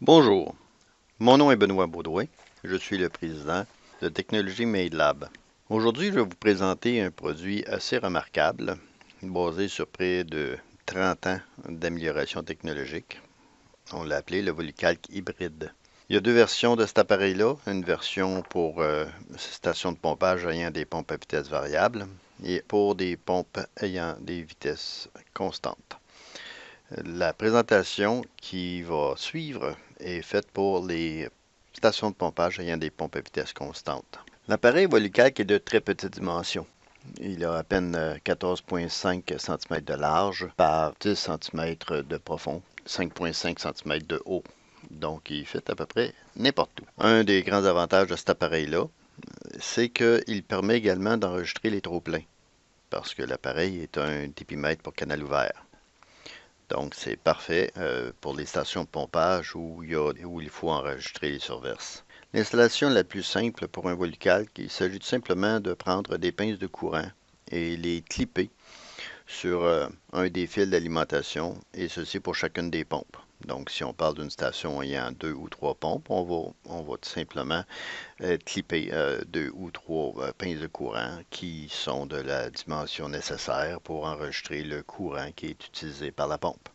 Bonjour, mon nom est Benoît Baudouin, je suis le président de Technologie Made Lab. Aujourd'hui, je vais vous présenter un produit assez remarquable, basé sur près de 30 ans d'amélioration technologique. On l'a appelé le Volicalc hybride. Il y a deux versions de cet appareil-là, une version pour station de pompage ayant des pompes à vitesse variable et pour des pompes ayant des vitesses constantes. La présentation qui va suivre est faite pour les stations de pompage ayant des pompes à vitesse constante. L'appareil Volucalc est de très petite dimension. Il a à peine 14,5 cm de large par 10 cm de profond, 5,5 cm de haut. Donc, il fait à peu près n'importe où. Un des grands avantages de cet appareil-là, c'est qu'il permet également d'enregistrer les trop-pleins, parce que l'appareil est un débitmètre pour canal ouvert. Donc, c'est parfait pour les stations de pompage où il faut enregistrer les surverses. L'installation la plus simple pour un Volicalc, il s'agit tout simplement de prendre des pinces de courant et les clipper sur un des fils d'alimentation, et ceci pour chacune des pompes. Donc, si on parle d'une station ayant deux ou trois pompes, on va tout simplement clipper deux ou trois pinces de courant qui sont de la dimension nécessaire pour enregistrer le courant qui est utilisé par la pompe.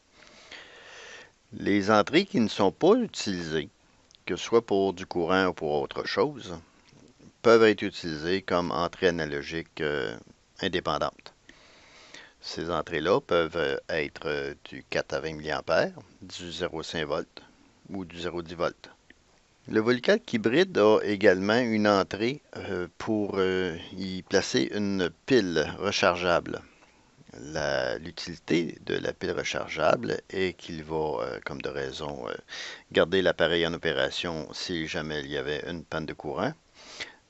Les entrées qui ne sont pas utilisées, que ce soit pour du courant ou pour autre chose, peuvent être utilisées comme entrées analogiques indépendantes. Ces entrées-là peuvent être du 4 à 20 mA, du 0,5 V ou du 0,10 V. Le Volicalc hybride a également une entrée pour y placer une pile rechargeable. L'utilité de la pile rechargeable est qu'il va, comme de raison, garder l'appareil en opération si jamais il y avait une panne de courant.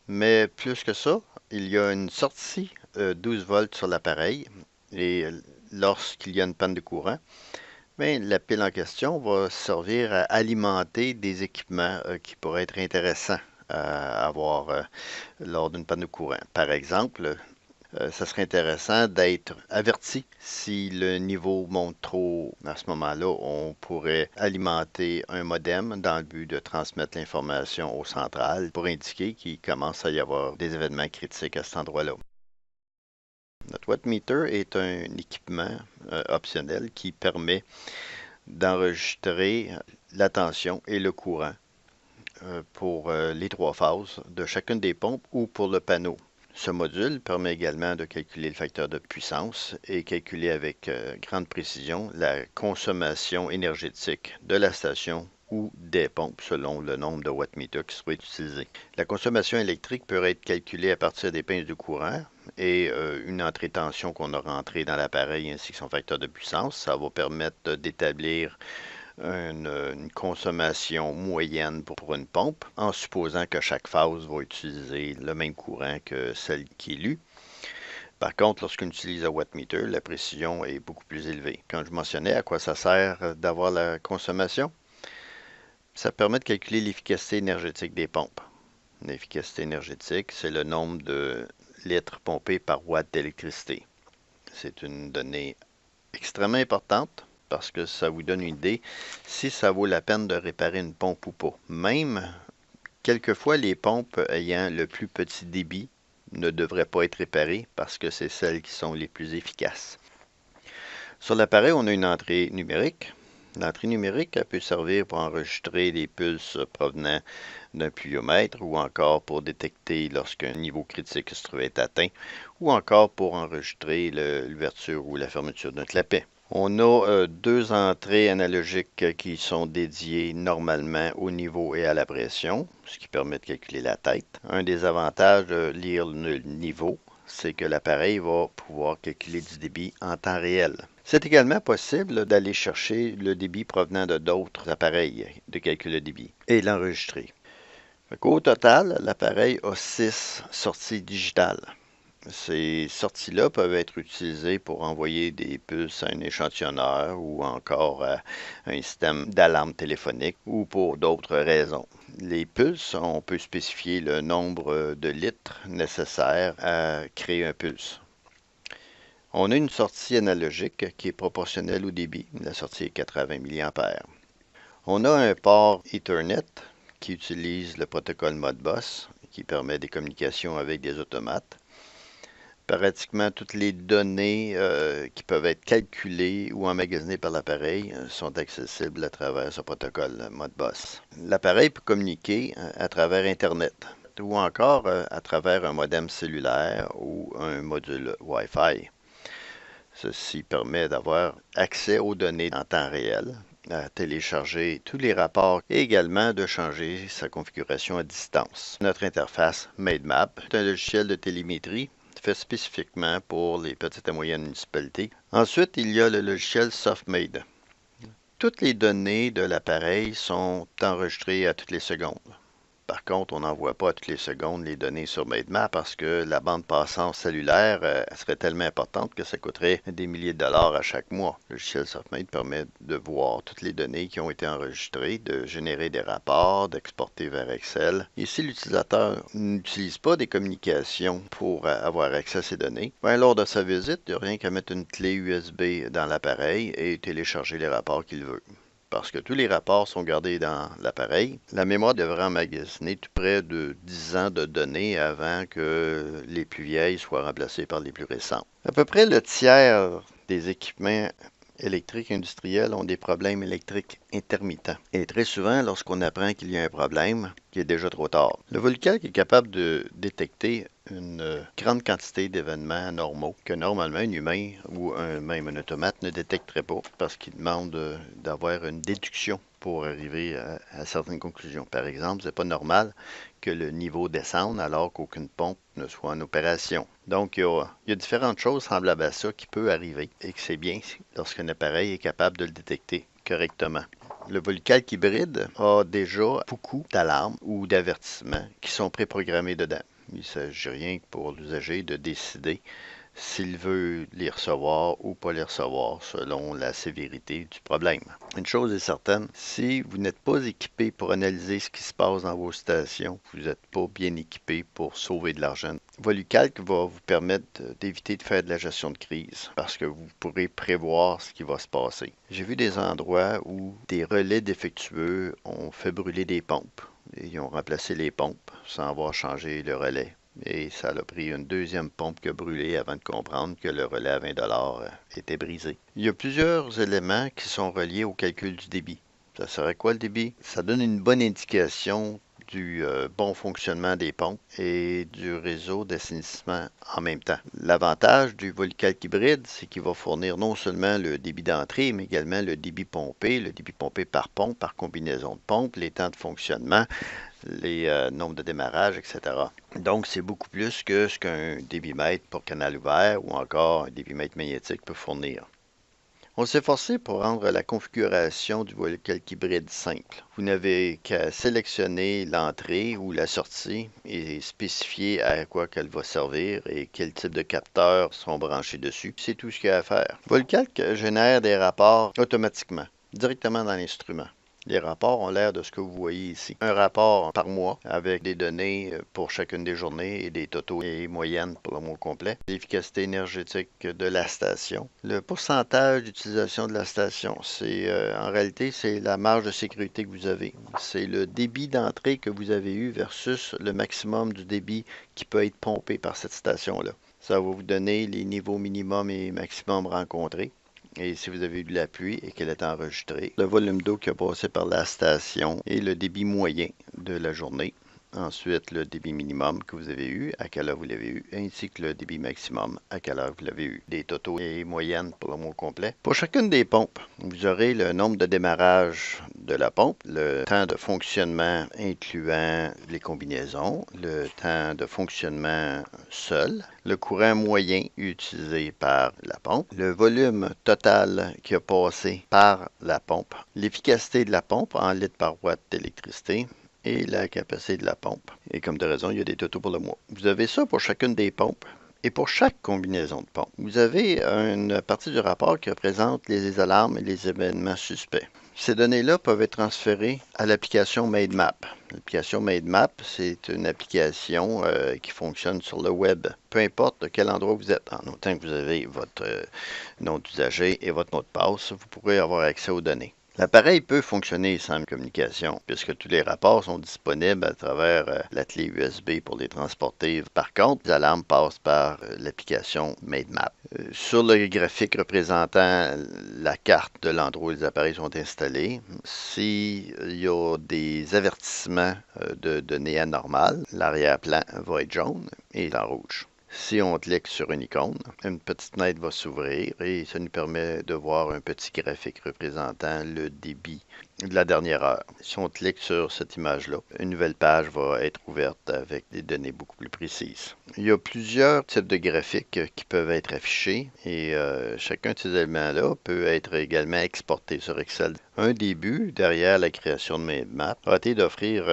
Mais plus que ça, il y a une sortie 12 volts sur l'appareil et lorsqu'il y a une panne de courant, bien, la pile en question va servir à alimenter des équipements qui pourraient être intéressants à avoir lors d'une panne de courant. Par exemple, ça serait intéressant d'être averti si le niveau monte trop. À ce moment-là, on pourrait alimenter un modem dans le but de transmettre l'information au central pour indiquer qu'il commence à y avoir des événements critiques à cet endroit-là. Notre wattmeter est un équipement optionnel qui permet d'enregistrer la tension et le courant pour les trois phases de chacune des pompes ou pour le panneau. Ce module permet également de calculer le facteur de puissance et calculer avec grande précision la consommation énergétique de la station ou des pompes selon le nombre de wattmeters qui sera utilisé. La consommation électrique peut être calculée à partir des pinces de courant et une entrée tension qu'on a rentrée dans l'appareil ainsi que son facteur de puissance. Ça va permettre d'établir une consommation moyenne pour une pompe, en supposant que chaque phase va utiliser le même courant que celle qui est lue. Par contre, lorsqu'on utilise un wattmeter, la précision est beaucoup plus élevée. Quand je mentionnais à quoi ça sert d'avoir la consommation, ça permet de calculer l'efficacité énergétique des pompes. L'efficacité énergétique, c'est le nombre de litres pompés par watt d'électricité. C'est une donnée extrêmement importante parce que ça vous donne une idée si ça vaut la peine de réparer une pompe ou pas. Même, quelquefois, les pompes ayant le plus petit débit ne devraient pas être réparées parce que c'est celles qui sont les plus efficaces. Sur l'appareil, on a une entrée numérique. L'entrée numérique, elle peut servir pour enregistrer des pulses provenant d'un pluviomètre ou encore pour détecter lorsqu'un niveau critique se trouve être atteint ou encore pour enregistrer l'ouverture ou la fermeture d'un clapet. On a deux entrées analogiques qui sont dédiées normalement au niveau et à la pression, ce qui permet de calculer la tête. Un des avantages de lire le niveau, c'est que l'appareil va pouvoir calculer du débit en temps réel. C'est également possible d'aller chercher le débit provenant de d'autres appareils de calcul de débit et l'enregistrer. Au total, l'appareil a 6 sorties digitales. Ces sorties-là peuvent être utilisées pour envoyer des pulses à un échantillonneur ou encore à un système d'alarme téléphonique ou pour d'autres raisons. Les pulses, on peut spécifier le nombre de litres nécessaires à créer un pulse. On a une sortie analogique qui est proportionnelle au débit. La sortie est 80 mA. On a un port Ethernet qui utilise le protocole Modbus, qui permet des communications avec des automates. Pratiquement toutes les données qui peuvent être calculées ou emmagasinées par l'appareil sont accessibles à travers ce protocole Modbus. L'appareil peut communiquer à travers Internet ou encore à travers un modem cellulaire ou un module Wi-Fi. Ceci permet d'avoir accès aux données en temps réel, à télécharger tous les rapports et également de changer sa configuration à distance. Notre interface MadeMap est un logiciel de télémétrie fait spécifiquement pour les petites et moyennes municipalités. Ensuite, il y a le logiciel SoftMade. Toutes les données de l'appareil sont enregistrées à toutes les secondes. Par contre, on n'envoie pas à toutes les secondes les données sur MadeMap parce que la bande passante cellulaire serait tellement importante que ça coûterait des milliers de dollars à chaque mois. Le logiciel SoftMade permet de voir toutes les données qui ont été enregistrées, de générer des rapports, d'exporter vers Excel. Et si l'utilisateur n'utilise pas des communications pour avoir accès à ces données, bien, lors de sa visite, il n'y a rien qu'à mettre une clé USB dans l'appareil et télécharger les rapports qu'il veut. Parce que tous les rapports sont gardés dans l'appareil. La mémoire devrait emmagasiner tout près de 10 ans de données avant que les plus vieilles soient remplacées par les plus récentes. À peu près le tiers des équipements électriques industriels ont des problèmes électriques intermittents. Et très souvent, lorsqu'on apprend qu'il y a un problème, il est déjà trop tard. Le Volucalc est capable de détecter une grande quantité d'événements normaux que normalement un humain ou même un automate ne détecterait pas parce qu'il demande d'avoir une déduction pour arriver à certaines conclusions. Par exemple, c'est pas normal que le niveau descende alors qu'aucune pompe ne soit en opération. Donc, il y a différentes choses semblables à ça qui peuvent arriver et que c'est bien lorsqu'un appareil est capable de le détecter correctement. Le Volucalc hybride a déjà beaucoup d'alarmes ou d'avertissements qui sont préprogrammés dedans. Il ne s'agit rien que pour l'usager de décider s'il veut les recevoir ou pas les recevoir selon la sévérité du problème. Une chose est certaine, si vous n'êtes pas équipé pour analyser ce qui se passe dans vos stations, vous n'êtes pas bien équipé pour sauver de l'argent. Volucalc va vous permettre d'éviter de faire de la gestion de crise parce que vous pourrez prévoir ce qui va se passer. J'ai vu des endroits où des relais défectueux ont fait brûler des pompes. Ils ont remplacé les pompes sans avoir changé le relais. Et ça a pris une deuxième pompe qui a brûlé avant de comprendre que le relais à 20 était brisé. Il y a plusieurs éléments qui sont reliés au calcul du débit. Ça serait quoi le débit? Ça donne une bonne indication du bon fonctionnement des pompes et du réseau d'assainissement en même temps. L'avantage du Volucalc hybride, c'est qu'il va fournir non seulement le débit d'entrée, mais également le débit pompé par pompe, par combinaison de pompes, les temps de fonctionnement, les nombres de démarrage, etc. Donc, c'est beaucoup plus que ce qu'un débitmètre pour canal ouvert ou encore un débitmètre magnétique peut fournir. On s'est forcé pour rendre la configuration du Volucalc hybride simple. Vous n'avez qu'à sélectionner l'entrée ou la sortie et spécifier à quoi qu'elle va servir et quel type de capteurs sont branchés dessus. C'est tout ce qu'il y a à faire. Volucalc génère des rapports automatiquement, directement dans l'instrument. Les rapports ont l'air de ce que vous voyez ici. Un rapport par mois avec des données pour chacune des journées et des totaux et moyennes pour le mois complet. L'efficacité énergétique de la station. Le pourcentage d'utilisation de la station, c'est en réalité, c'est la marge de sécurité que vous avez. C'est le débit d'entrée que vous avez eu versus le maximum du débit qui peut être pompé par cette station-là. Ça va vous donner les niveaux minimum et maximum rencontrés. Et si vous avez eu de la pluie et qu'elle est enregistrée, le volume d'eau qui a passé par la station et le débit moyen de la journée. Ensuite, le débit minimum que vous avez eu, à quelle heure vous l'avez eu, ainsi que le débit maximum, à quelle heure vous l'avez eu. Des totaux et moyennes pour le mois complet. Pour chacune des pompes, vous aurez le nombre de démarrage de la pompe, le temps de fonctionnement incluant les combinaisons, le temps de fonctionnement seul, le courant moyen utilisé par la pompe, le volume total qui a passé par la pompe, l'efficacité de la pompe en litres par watt d'électricité, et la capacité de la pompe. Et comme de raison, il y a des totaux pour le mois. Vous avez ça pour chacune des pompes. Et pour chaque combinaison de pompes, vous avez une partie du rapport qui représente les alarmes et les événements suspects. Ces données-là peuvent être transférées à l'application MadeMap. L'application MadeMap, c'est une application qui fonctionne sur le web, peu importe de quel endroit vous êtes. En autant que vous avez votre nom d'usager et votre mot de passe, vous pourrez avoir accès aux données. L'appareil peut fonctionner sans communication, puisque tous les rapports sont disponibles à travers la clé USB pour les transporter. Par contre, les alarmes passent par l'application MadeMap. Sur le graphique représentant la carte de l'endroit où les appareils sont installés, s'il y a des avertissements de données anormales, l'arrière-plan va être jaune et en rouge. Si on clique sur une icône, une petite fenêtre va s'ouvrir et ça nous permet de voir un petit graphique représentant le débit de la dernière heure. Si on clique sur cette image-là, une nouvelle page va être ouverte avec des données beaucoup plus précises. Il y a plusieurs types de graphiques qui peuvent être affichés et chacun de ces éléments-là peut être également exporté sur Excel. Un des buts derrière la création de MadeMap a été d'offrir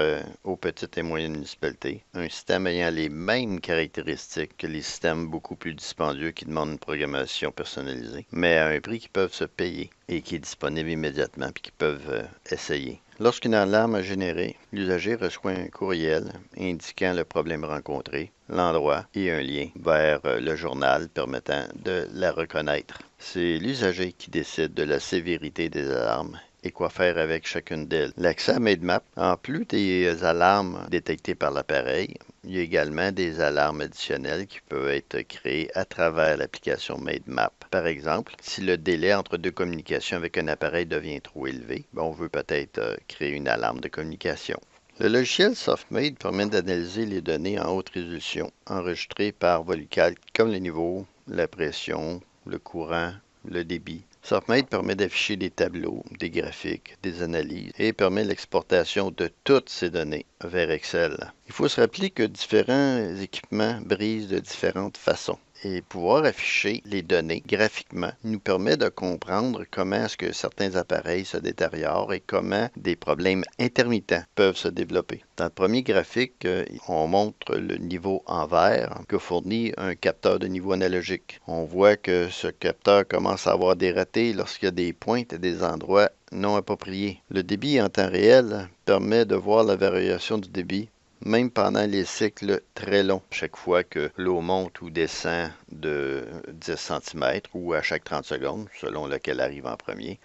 aux petites et moyennes municipalités un système ayant les mêmes caractéristiques que les systèmes beaucoup plus dispendieux qui demandent une programmation personnalisée, mais à un prix qui peuvent se payer et qui est disponible immédiatement puis qui peuvent essayer. Lorsqu'une alarme est générée, l'usager reçoit un courriel indiquant le problème rencontré, l'endroit et un lien vers le journal permettant de la reconnaître. C'est l'usager qui décide de la sévérité des alarmes et quoi faire avec chacune d'elles. L'accès à MadeMap, en plus des alarmes détectées par l'appareil, il y a également des alarmes additionnelles qui peuvent être créées à travers l'application MadeMap. Par exemple, si le délai entre deux communications avec un appareil devient trop élevé, on veut peut-être créer une alarme de communication. Le logiciel SoftMade permet d'analyser les données en haute résolution enregistrées par Volucalc comme le niveau, la pression, le courant, le débit. SoftMade permet d'afficher des tableaux, des graphiques, des analyses et permet l'exportation de toutes ces données vers Excel. Il faut se rappeler que différents équipements brisent de différentes façons. Et pouvoir afficher les données graphiquement nous permet de comprendre comment est-ce que certains appareils se détériorent et comment des problèmes intermittents peuvent se développer. Dans le premier graphique, on montre le niveau en vert que fournit un capteur de niveau analogique. On voit que ce capteur commence à avoir des ratés lorsqu'il y a des pointes et des endroits non appropriés. Le débit en temps réel permet de voir la variation du débit même pendant les cycles très longs, chaque fois que l'eau monte ou descend de 10 cm ou à chaque 30 secondes, selon lequel arrive en premier,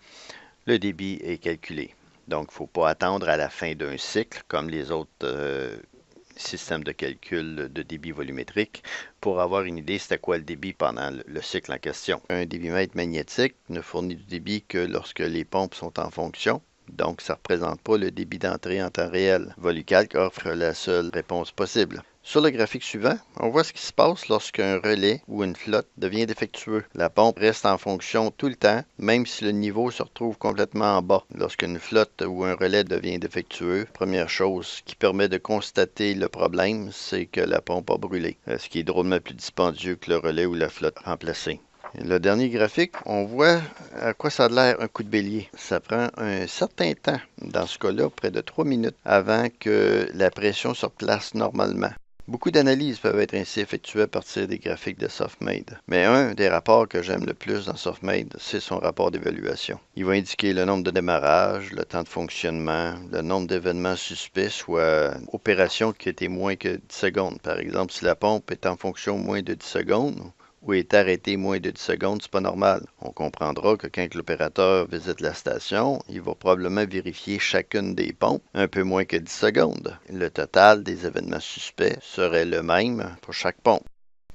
le débit est calculé. Donc, il ne faut pas attendre à la fin d'un cycle, comme les autres systèmes de calcul de débit volumétrique, pour avoir une idée c'était quoi le débit pendant le cycle en question. Un débitmètre magnétique ne fournit du débit que lorsque les pompes sont en fonction. Donc, ça ne représente pas le débit d'entrée en temps réel. Volucalc offre la seule réponse possible. Sur le graphique suivant, on voit ce qui se passe lorsqu'un relais ou une flotte devient défectueux. La pompe reste en fonction tout le temps, même si le niveau se retrouve complètement en bas. Lorsqu'une flotte ou un relais devient défectueux, première chose qui permet de constater le problème, c'est que la pompe a brûlé, ce qui est drôlement plus dispendieux que le relais ou la flotte remplacée. Le dernier graphique, on voit à quoi ça a l'air un coup de bélier. Ça prend un certain temps, dans ce cas-là, près de 3 minutes, avant que la pression se replace normalement. Beaucoup d'analyses peuvent être ainsi effectuées à partir des graphiques de SoftMade. Mais un des rapports que j'aime le plus dans SoftMade, c'est son rapport d'évaluation. Il va indiquer le nombre de démarrages, le temps de fonctionnement, le nombre d'événements suspects, soit opérations qui étaient moins que 10 secondes. Par exemple, si la pompe est en fonction moins de 10 secondes, ou est arrêté moins de 10 secondes, c'est pas normal. On comprendra que quand l'opérateur visite la station, il va probablement vérifier chacune des pompes un peu moins que 10 secondes. Le total des événements suspects serait le même pour chaque pompe.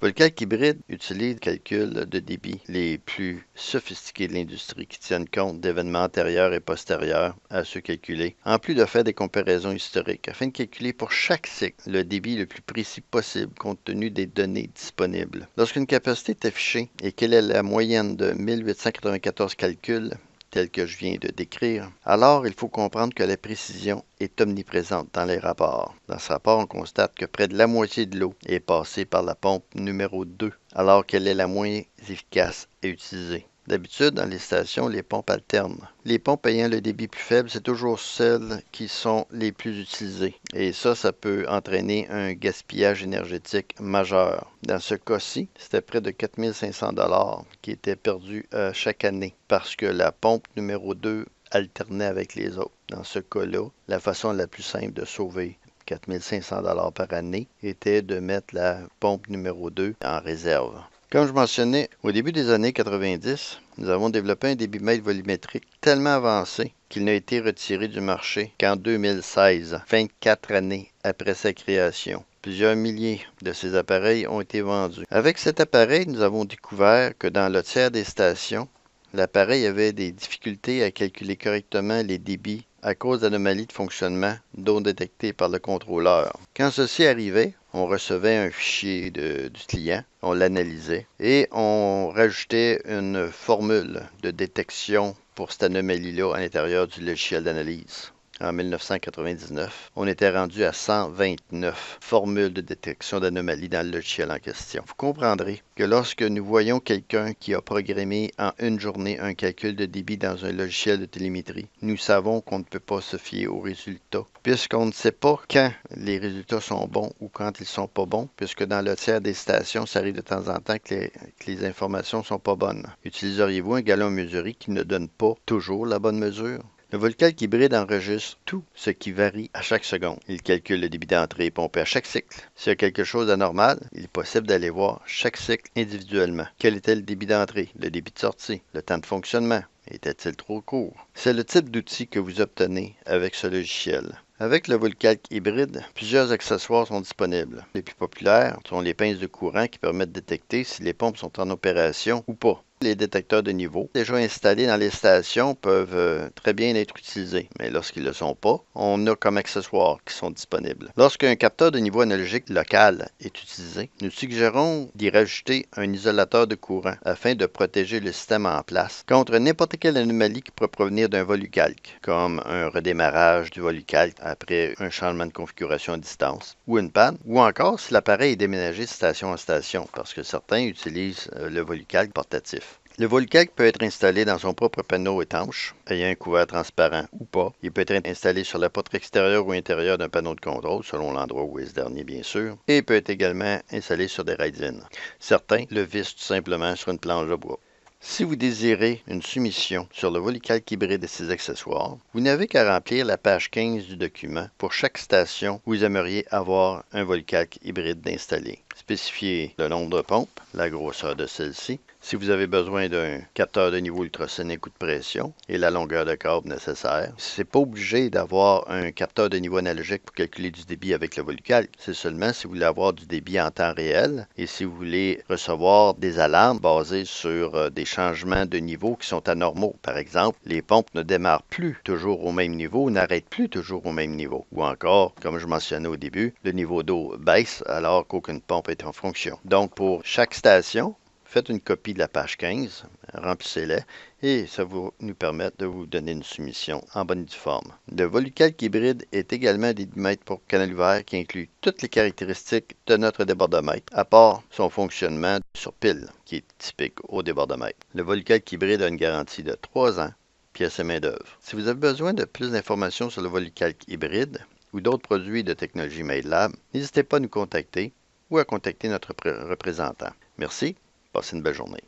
Volucalc hybride utilise les calculs de débit les plus sophistiqués de l'industrie qui tiennent compte d'événements antérieurs et postérieurs à ceux calculés, en plus de faire des comparaisons historiques afin de calculer pour chaque cycle le débit le plus précis possible compte tenu des données disponibles. Lorsqu'une capacité est affichée et quelle est la moyenne de 1894 calculs, tel que je viens de décrire, alors il faut comprendre que la précision est omniprésente dans les rapports. Dans ce rapport, on constate que près de la moitié de l'eau est passée par la pompe numéro 2, alors qu'elle est la moins efficace à utiliser. D'habitude, dans les stations, les pompes alternent. Les pompes ayant le débit plus faible, c'est toujours celles qui sont les plus utilisées. Et ça peut entraîner un gaspillage énergétique majeur. Dans ce cas-ci, c'était près de 4 500 $ qui étaient perdus chaque année parce que la pompe numéro 2 alternait avec les autres. Dans ce cas-là, la façon la plus simple de sauver 4 500 $ par année était de mettre la pompe numéro 2 en réserve. Comme je mentionnais, au début des années 90, nous avons développé un débitmètre volumétrique tellement avancé qu'il n'a été retiré du marché qu'en 2016, 24 années après sa création. Plusieurs milliers de ces appareils ont été vendus. Avec cet appareil, nous avons découvert que dans le tiers des stations, l'appareil avait des difficultés à calculer correctement les débits à cause d'anomalies de fonctionnement non détectées par le contrôleur. Quand ceci arrivait, on recevait un fichier du client, on l'analysait et on rajoutait une formule de détection pour cette anomalie-là à l'intérieur du logiciel d'analyse. En 1999, on était rendu à 129 formules de détection d'anomalies dans le logiciel en question. Vous comprendrez que lorsque nous voyons quelqu'un qui a programmé en une journée un calcul de débit dans un logiciel de télémétrie, nous savons qu'on ne peut pas se fier aux résultats, puisqu'on ne sait pas quand les résultats sont bons ou quand ils sont pas bons, puisque dans le tiers des stations, ça arrive de temps en temps que les informations sont pas bonnes. Utiliseriez-vous un galon mesuré qui ne donne pas toujours la bonne mesure? Le VolCalc hybride enregistre tout ce qui varie à chaque seconde. Il calcule le débit d'entrée et pompé à chaque cycle. S'il y a quelque chose d'anormal, il est possible d'aller voir chaque cycle individuellement. Quel était le débit d'entrée, le débit de sortie, le temps de fonctionnement? Était-il trop court? C'est le type d'outil que vous obtenez avec ce logiciel. Avec le VolCalc hybride, plusieurs accessoires sont disponibles. Les plus populaires sont les pinces de courant qui permettent de détecter si les pompes sont en opération ou pas. Les détecteurs de niveau, déjà installés dans les stations, peuvent très bien être utilisés, mais lorsqu'ils ne le sont pas, on a comme accessoires qui sont disponibles. Lorsqu'un capteur de niveau analogique local est utilisé, nous suggérons d'y rajouter un isolateur de courant afin de protéger le système en place contre n'importe quelle anomalie qui pourrait provenir d'un VoluCalc, comme un redémarrage du VoluCalc après un changement de configuration à distance, ou une panne, ou encore si l'appareil est déménagé de station en station, parce que certains utilisent le VoluCalc portatif. Le VolCalc peut être installé dans son propre panneau étanche, ayant un couvert transparent ou pas. Il peut être installé sur la poutre extérieure ou intérieure d'un panneau de contrôle, selon l'endroit où est ce dernier bien sûr, et il peut être également installé sur des rails-in. Certains le vissent tout simplement sur une planche de bois. Si vous désirez une soumission sur le VoluCalc hybride et ses accessoires, vous n'avez qu'à remplir la page 15 du document pour chaque station où vous aimeriez avoir un VolCalc hybride installé. Spécifiez le nombre de pompes, la grosseur de celle-ci, si vous avez besoin d'un capteur de niveau ultrasonique ou de pression et la longueur de câble nécessaire. C'est pas obligé d'avoir un capteur de niveau analogique pour calculer du débit avec le VoluCalc. C'est seulement si vous voulez avoir du débit en temps réel et si vous voulez recevoir des alarmes basées sur des changements de niveau qui sont anormaux. Par exemple, les pompes ne démarrent plus toujours au même niveau, n'arrêtent plus toujours au même niveau. Ou encore, comme je mentionnais au début, le niveau d'eau baisse alors qu'aucune pompe est en fonction. Donc, pour chaque station, faites une copie de la page 15, remplissez-la et ça va nous permettre de vous donner une soumission en bonne et due forme. Le VoluCalc hybride est également un débitmètre pour canal ouvert qui inclut toutes les caractéristiques de notre débordemètre, à part son fonctionnement sur pile, qui est typique au débordemètre. Le VoluCalc hybride a une garantie de 3 ans, pièces et main-d'œuvre. Si vous avez besoin de plus d'informations sur le VoluCalc hybride ou d'autres produits de technologie MadeLab, n'hésitez pas à nous contacter ou à contacter notre représentant. Merci. Passez une belle journée.